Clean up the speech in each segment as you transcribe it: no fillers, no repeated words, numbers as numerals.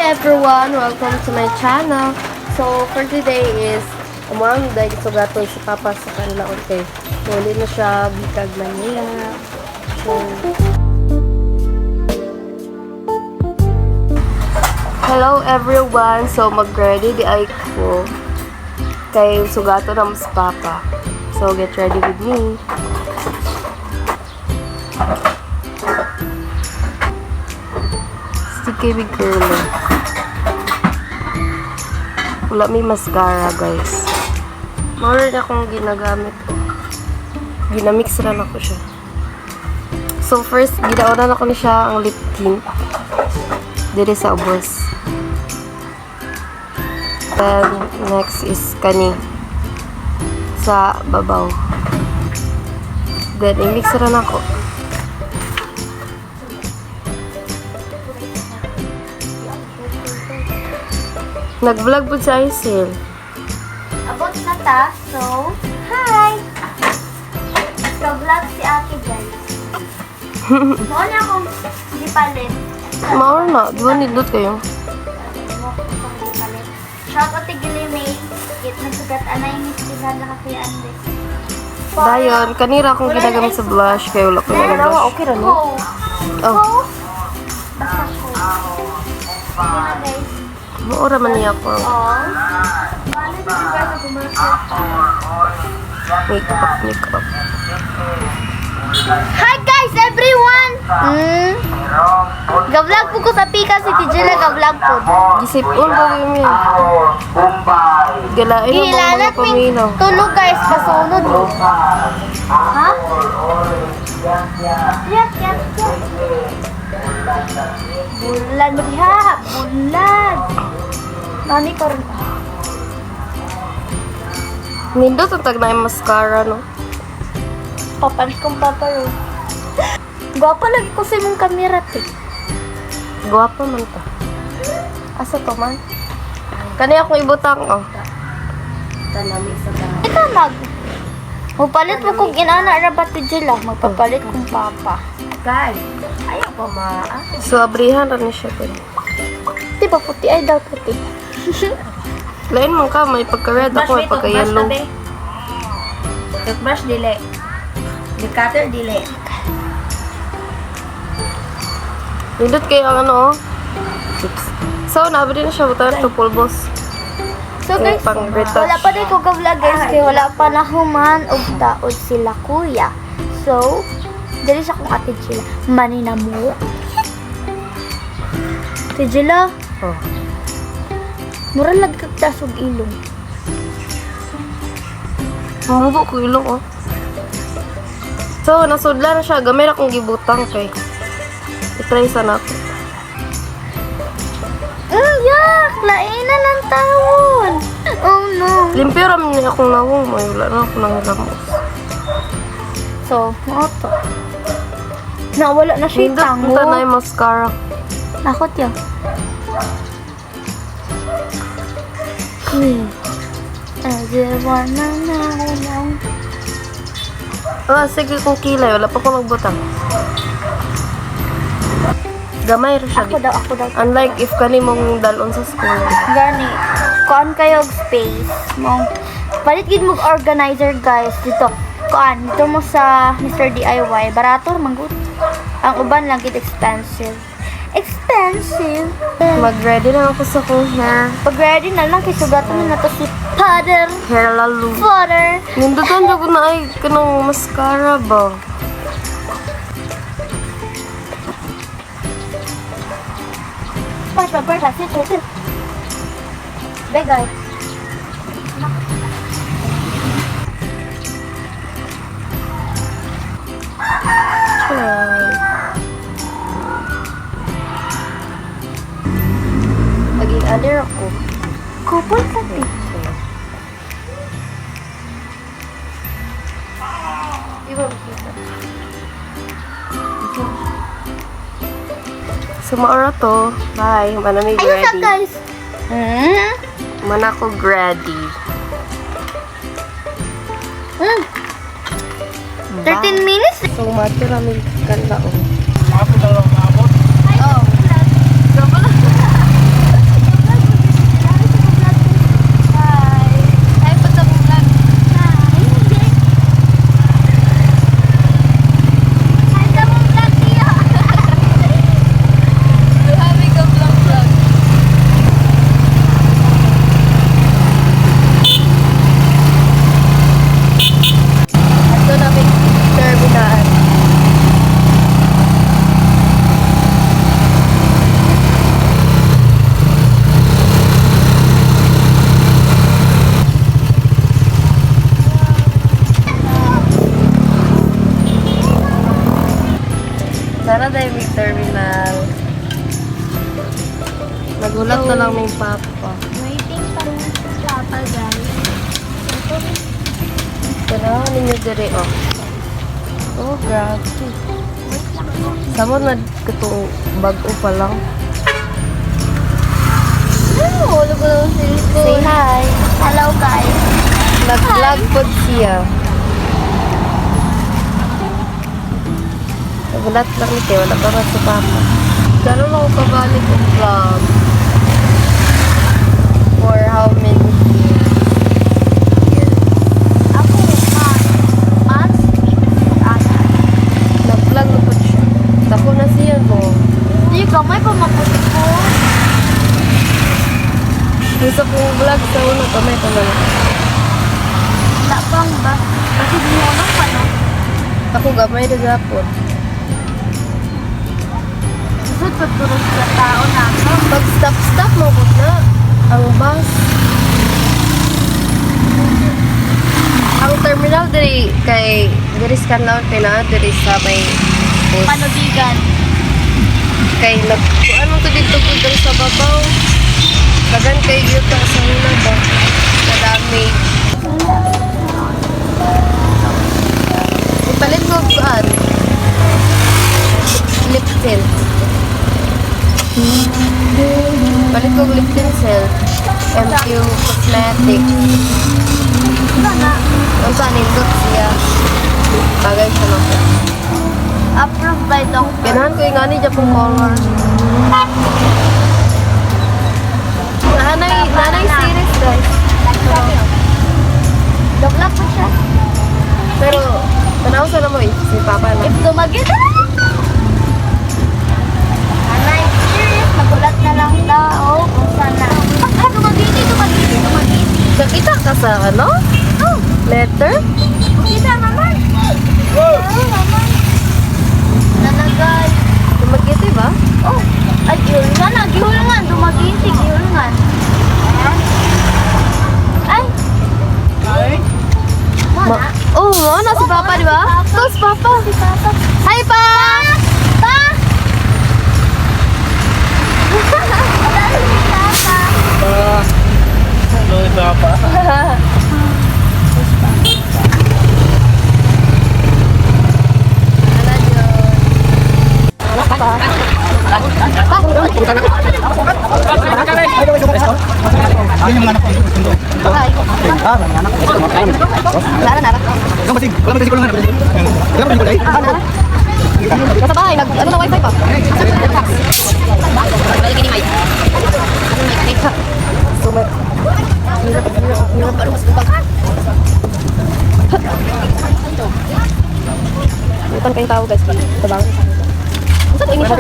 everyone! Welcome to my channel. So, for today is umuang dahil sugaton si Papa sa kanila okay. Muli na siya bitag na niya. So, hello everyone! So, mag-ready di ay ko kay sugaton na mas Papa. So, get ready with me. Sticky big curler. Wala may mascara guys. Mawala na akong ginagamit ko. Ginamix rin ako siya. So first, ginaonan ako na siya ang lip tint. Dito sa ubos. Then next is kani. Sa babaw. Then i-mix rin ako. Nag-vlog po sa Isil. Abot na ta, so, hi! Nag-vlog si Ate guys. Mao na akong di palit. Maor na, di ba nindot kayo? Shout out to Gilimay. Nagsugat anay yung istihan na kasi ande. Dayon, kanira akong ginagamit sa blush, kaya wala ko na blush. Okay rin, no? Oh. Basta ko. Okay na guys. Maura man niya ako. Makeup. Hi guys, everyone! Gavlog po ko sa pika si Tijela gavlog po. Gisipon ko yun yan. Gilain mo mga Gilalat paminaw. tulog guys, pasunod. Ha? Yes. Bulan diha, bulan. Nani karon? Nindot ang tag na yung mascara, no? Papalit kong paparo. Gwapa lagi ko sa imong kamera te. Gwapa man ta. Asa to man? Kani akong ibutang, oh. Tanami sa tanami. Ito mag. Magpalit mo kong inana rabat Tijela. Magpapalit kong papa. Guys, ayaw pa So, abrihan rin siya, pero. Di ba puti? Ay daw puti. Lain mo ka, may pagka-red ako, may pagka-yellow. Toothbrush dili. Decatur dili. Nindot kayo ang ano, oh. Oops. So, nabili na siya, buta ito pulbos. So guys, pang retouch. wala pa din ko ka-vlog guys. Kaya wala pa na human og taod sila kuya. So, dali sa kong ate Jilla. Manina mo. Ate Jilla, Oh. mura lag kagtas og ilong. Mabubo ko ilong, oh. So, nasudla na siya. Gamay akong gibutang kay. I-try sana ako. Yak! Lainan ng tawon! Oh no! Limpyo raman niya akong nawong. May wala na ako nang hilamos. So, to. Nawala na siya yung Nindot tango. punta na yung mascara. Nakot yan. Sige kung kilay. Wala pa ko nagbutang. Gamay rin siya. Ako daw. Unlike if kani mong dalon sa school. Gani. Kuan kayo og space. Mong palit gid mo organizer guys dito. Kuan dito mo sa Mr. DIY. Barato man gud. Ang uban lang gid expensive. Expensive. Mag-ready na ako sa kong hair. Pag ready na lang kay sugatan na to si Father. Hair lalo. Father. Nindutan ko na ay kanang mascara ba? Pas, sit. Begay. Laging other ako. Kupol ka ti. Sumaora to. Bye. Manamig Ayun na ready. guys. Mana ko ready. 13 minutes. So, matirami kanda oh. Oh. Nagulat na lang may papa. Waiting pa rin sa papa, guys. Tanawan ninyo dire, oh. Oh, grabe. Samo na katong bago pa lang. Say hi. Hello, guys. Nag-vlog po siya. Nagulat lang ito. Wala pa ba sa papa. Gano'n ako kabalik ang vlog. For how many years? Ako, months, Nag-vlog na po siya. Tako na siya mo. Hindi, kamay pa maputi ko. Gusto kong vlog sa una. Kamay pa lang. Wala pang ba? Kasi di mo lang pa, no? Ako gamay na gapon. Gusto pagtulog sa tao na ako. Pag stop mo po na ang bus. Ang terminal diri kay diri sa Canlaon kay na diri sa may bus. Panubigan. Kay nag ano to dito po diri sa babaw. Kagan kay gyud ka sa una ba. Madami. Ipalit mo kuan. Lip tint. Palit ko lip tint cell. MQ Cosmetics. Wala na. Ang saan nindot siya. Bagay siya na po. Approved by doctor. Ganahan ko yung nga ni Japong color. Nanay series guys. Doblak pa siya. Pero, tanaw sa na mo eh. Si Papa na. If tumagin na. Anay, serious. Magulat na lang tao kung sana. Tumagini. Nakita ka sa ano? Oh, Letter? kita naman. Oo, naman. Nanagay. Tumagiti ba? Oh, ay, gihulungan na. Gihulungan. Tumagini. Gihulungan. Ay. Mana? Oh, ano si Papa di ba? Ito si Papa. Si Papa. Hi Pa! Pa! Wala si Papa. Hello, Papa. Ayun yung anak ko. Ah, anak ko. Nara. Ikaw masig. Wala mo kasi ko lang anak. Ikaw masig ko dahil. Nasa bahay, ano na wifi pa? Sumat. Bukan kayong tao guys, tabang. Saan ini siya?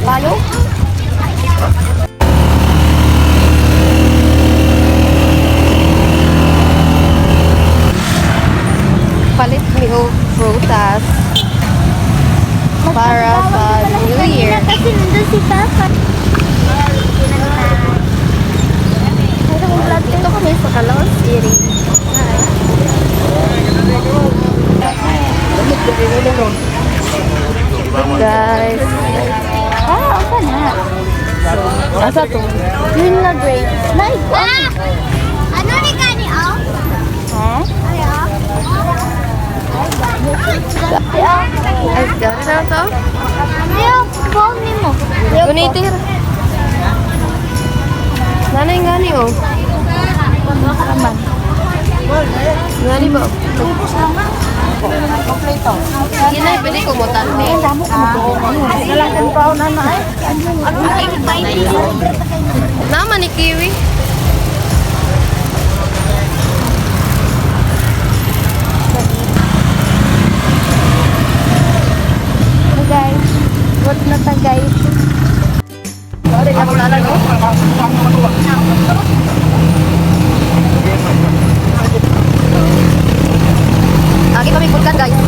Tayo? Palit mi o prutas para sa New Year. Kasi nandun si Papa. Dito kami sa Calao City. Guys. Asa na? Asa to? Yun na great. Nice. Ano ni Kani, oh? Ha? Ay, gano'n na to? Yung phone ni mo. Gunitir. Nanay gani oh. Naman. Gani ba? Kompleto. Ginay, pwede ko mo tante. Nalakan pa na na eh. Ano na Naman ni Kiwi. guys. What na ta guys? Sorry, ako na lang oh. Lagi kami pulkan guys.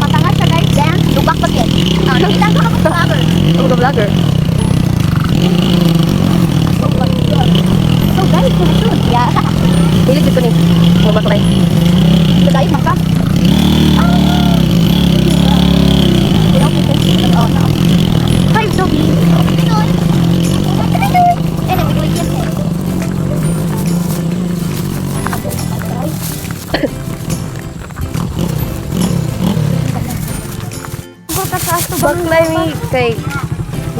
Patanga siya guys. Lubak pa yan. Nakita ko Ako ka vlogger. So guys, kung yeah. Pilit dito ni. Mga baklay. Lagay maka. Hi, Dobby. Baklay mi kay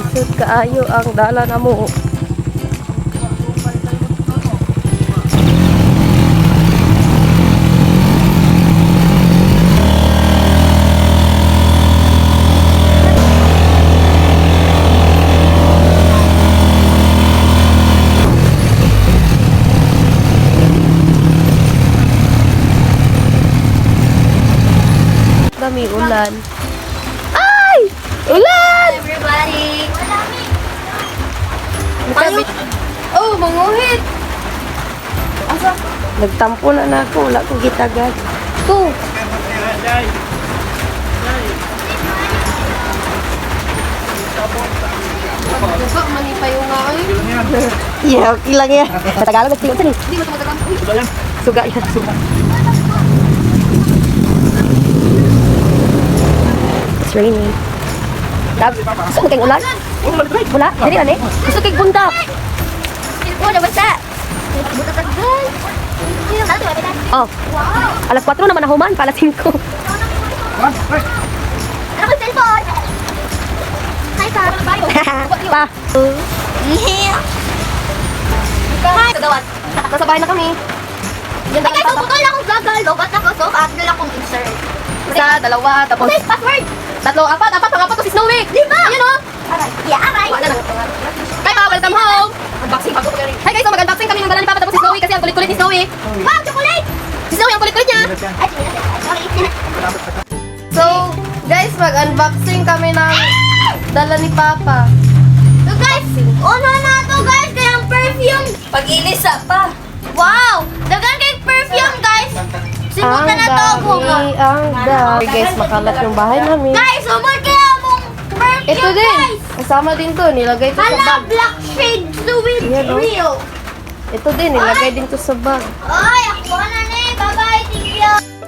isod kaayo ang dala na mo. Dami ulan. Ay! Ulan! Everybody. Nakabit. Oh, manguhit. Asa? Nagtampo na ako. Wala ko gitagad. To. Pagbuka, manipay yung nga eh. Yeah, okay lang yan. Sa Tagalog, at tingin saan eh. Hindi mo tumatagang. Suga yan, suga. It's raining. Lab, gusto mo kayong ulan? Wala? Dili ani? Gusto kayong bundak? Oh, nabasa. Buta tagal. Sino na ito? Oh, alas 4 naman nahuman, pa alas 5. Ano ko cellphone? Hi, pa. Pa. Hi. Kagawad. Nasa bahay na kami. Yan Ay, guys, putol na akong vlog, lobat na ko. So, after lang akong insert. Isa, dalawa, tapos Okay, password. tatlo, apat, pangapat to si Snowy. Lima. Yun o. Aray. Yeah, aray. Wala na. Kaya pa, welcome home. Unboxing pa. Hi guys, so mag-unboxing kami ng dala ni Papa tapos si Snowy kasi ang kulit-kulit ni Snowy. Wow, chocolate. Si Snowy ang kulit-kulit niya. Ay, sorry. So, guys, mag-unboxing kami ng dala ni Papa. So, guys, uno na to, guys. Kaya ang perfume. Pag-ilisa pa. Wow! Dagan kay perfume, guys. Simutan na to ako mo. Ang dami. Guys, makalat yung bahay namin. Guys, umol kaya mong perfume, Ito din. guys. Kasama din to. Nilagay to sa Hala, bag. black shade sweet Yan, oh. real. Ito din. Nilagay din to sa bag. Ay, ako na na eh. Bye-bye. Thank you.